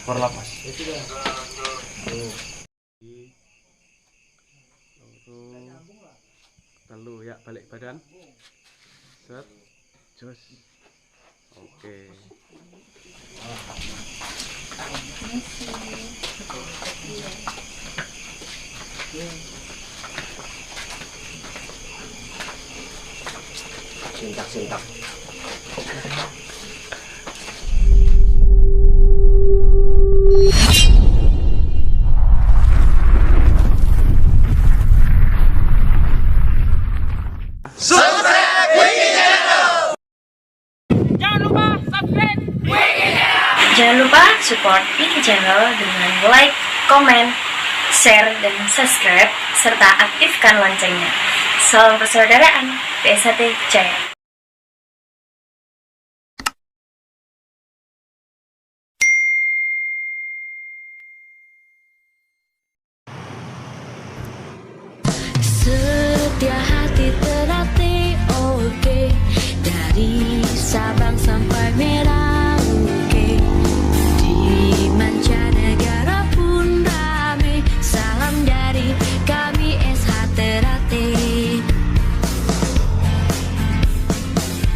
Korlapas. Telu ya, balik badan. Set. Jos. Oke. Sintak. Jangan lupa support Wiki Channel dengan like, komen, share, dan subscribe, serta aktifkan loncengnya. Salam persaudaraan, PSAT Jaya. Setia hati terlatih, oke, dari Sabang sampai Merauke, di mancanegara pun rame. Salam dari kami SH Ternate.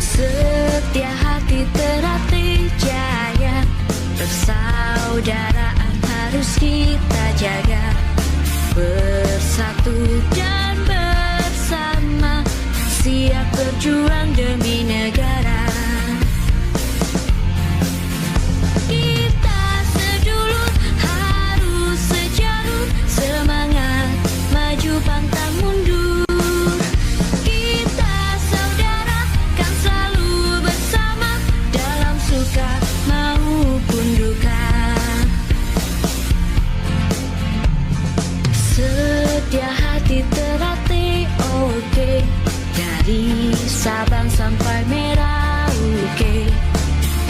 Setia hati terlatih jaya, persaudaraan harus kita jaga, bersatu dan bersama, siap berjuang demi negara. Kita sedulur harus sejalur, semangat maju pantang mundur. Kita saudara kan selalu bersama, dalam suka maupun duka. Setia hati terlatih, oke, dari Sabang sampai Merauke,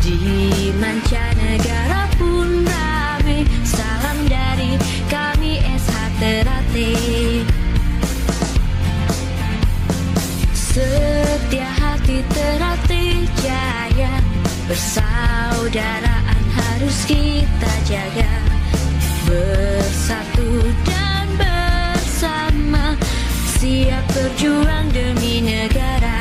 di mancanegara pun rame. Salam dari kami SH Ternate. Setia hati terlatih jaya, persaudaraan harus kita jaga, bersatu dan bersama, siap berjuang demi negara.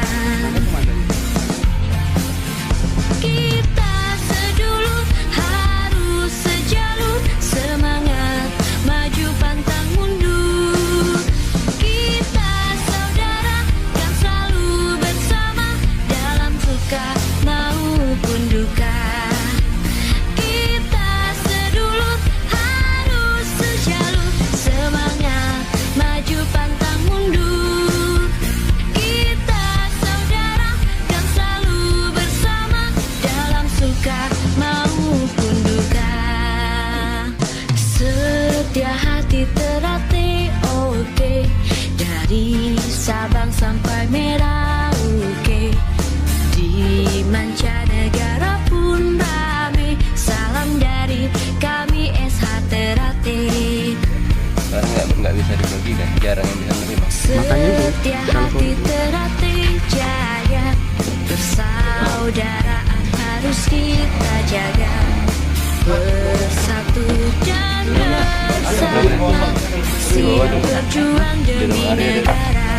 Kita sedulur harus sejalur, semangat maju pantang mundur. Kita saudara kan selalu bersama, dalam suka maupun duka. Kita sedulur harus sejalur, semangat maju pantang mundur. Kita saudara kan selalu bersama, dalam suka maupun duka. Setia hati terlatih, oke, dari Sabang sampai Merauke, di mancanegara pun rame. Salam dari kami SH Ternate. Nggak bisa dibagi kan, jarang yang bisa menerima. Setia hati terlatih jaya, persaudaraan harus kita jaga, bersatu dan bersama, siap berjuang demi negara.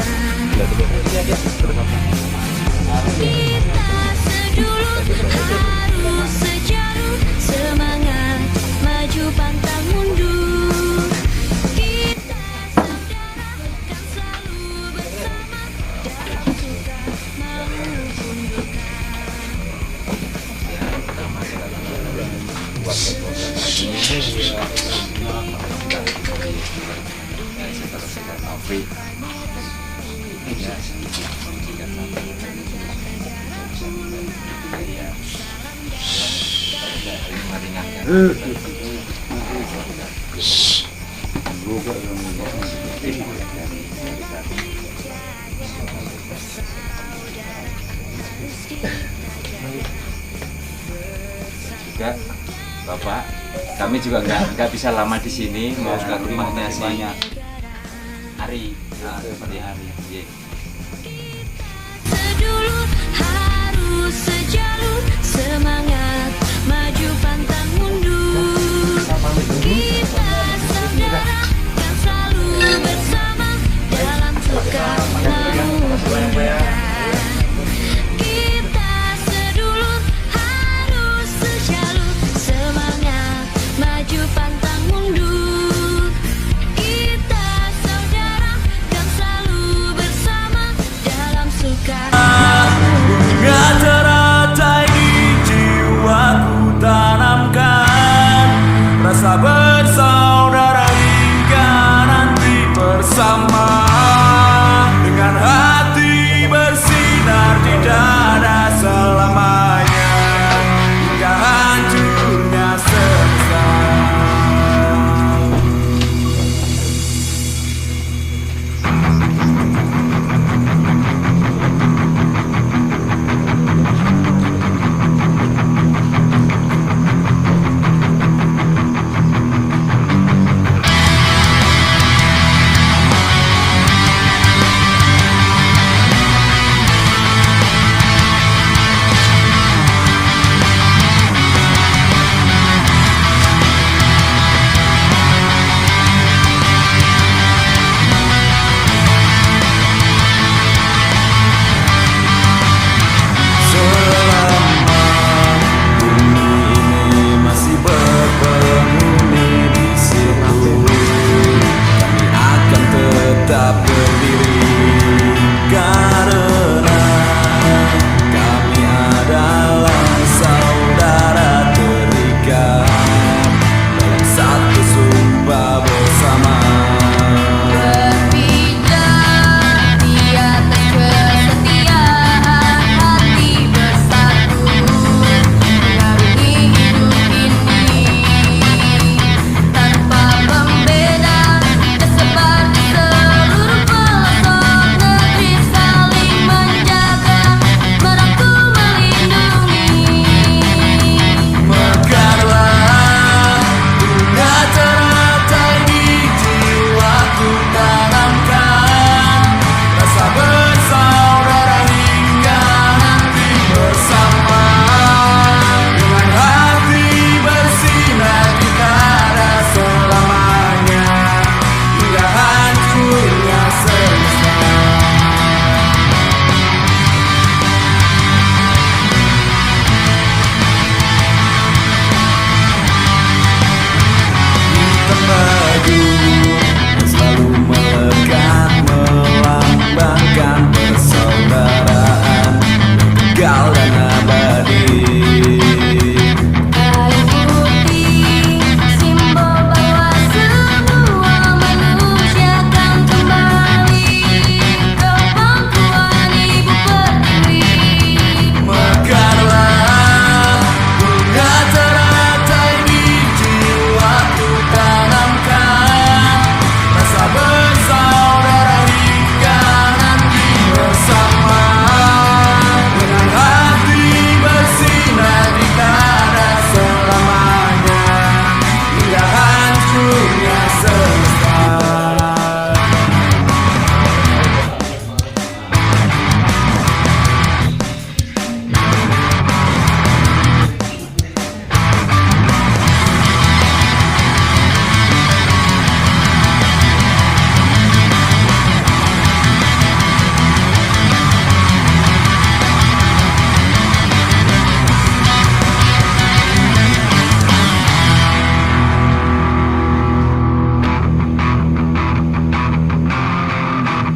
Kita sedulur harus sejalur, semangat maju pantang mundur. Kita saudara kan selalu bersama, dalam suka maupun duka. Juga Bapak, kami juga nggak bisa lama di sini, mau ke rumahnya si Hari, seperti Hari. Yeah. Sedulur harus sejalur, semangat maju pantang mundur.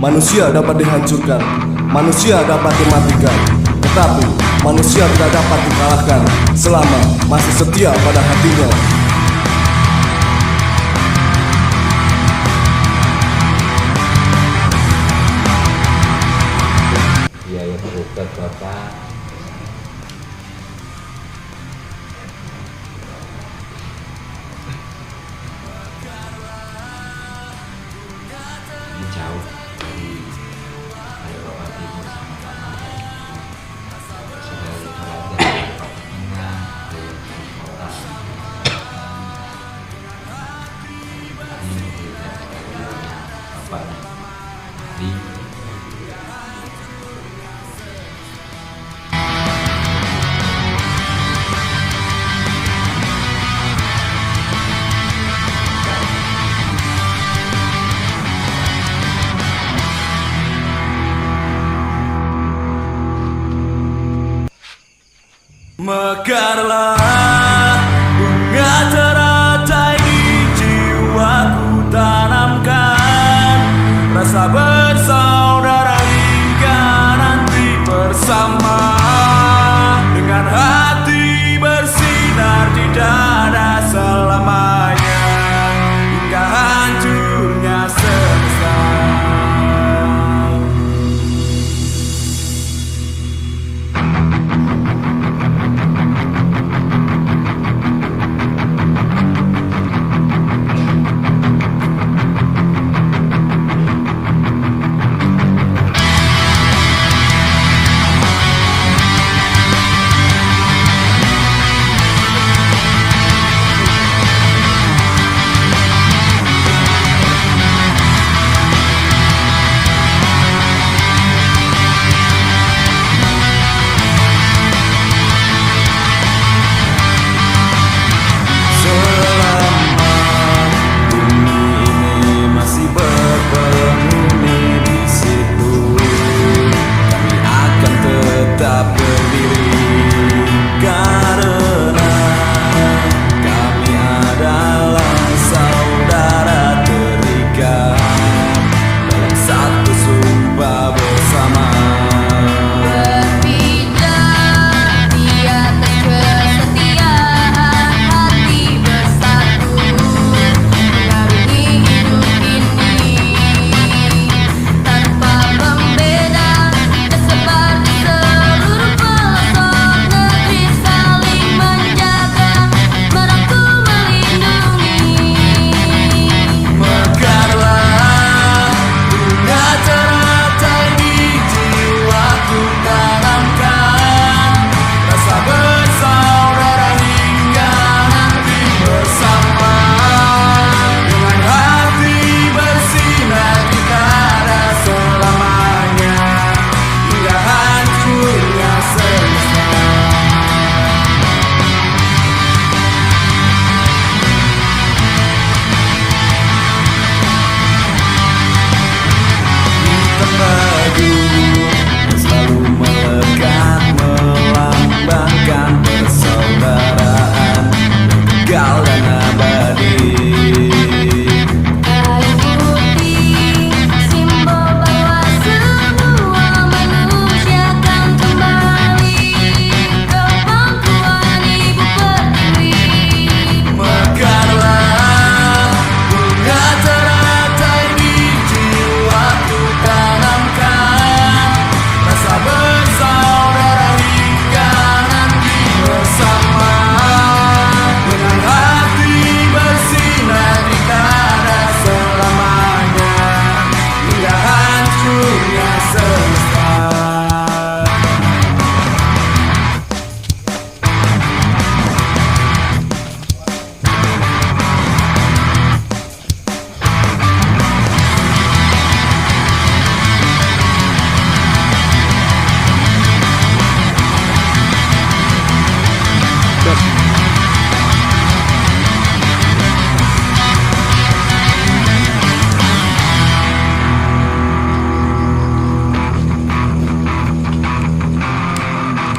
Manusia dapat dihancurkan, manusia dapat dimatikan, tetapi manusia tidak dapat dikalahkan selama masih setia pada hatinya. Biaya berobat Bapak ini jauh dari Bapak Timur sama Pak Mama. Sudah jalan tengah ke kota. Ini Bapak di Mekarlah bunga teratai di jiwaku, tanamkan rasa bersaudara hingga nanti bersama, dengan hati bersinar di dada selamanya hingga hancurnya semesta.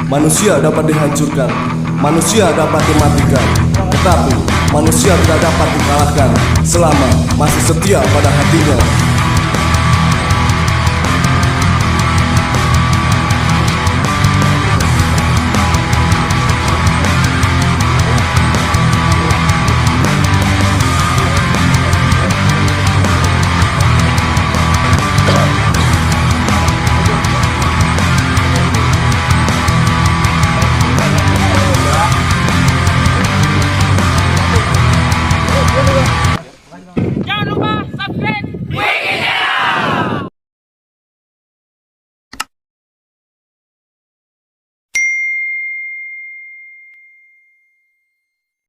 Manusia dapat dihancurkan, manusia dapat dimatikan, tetapi manusia tidak dapat dikalahkan selama masih setia pada hatinya.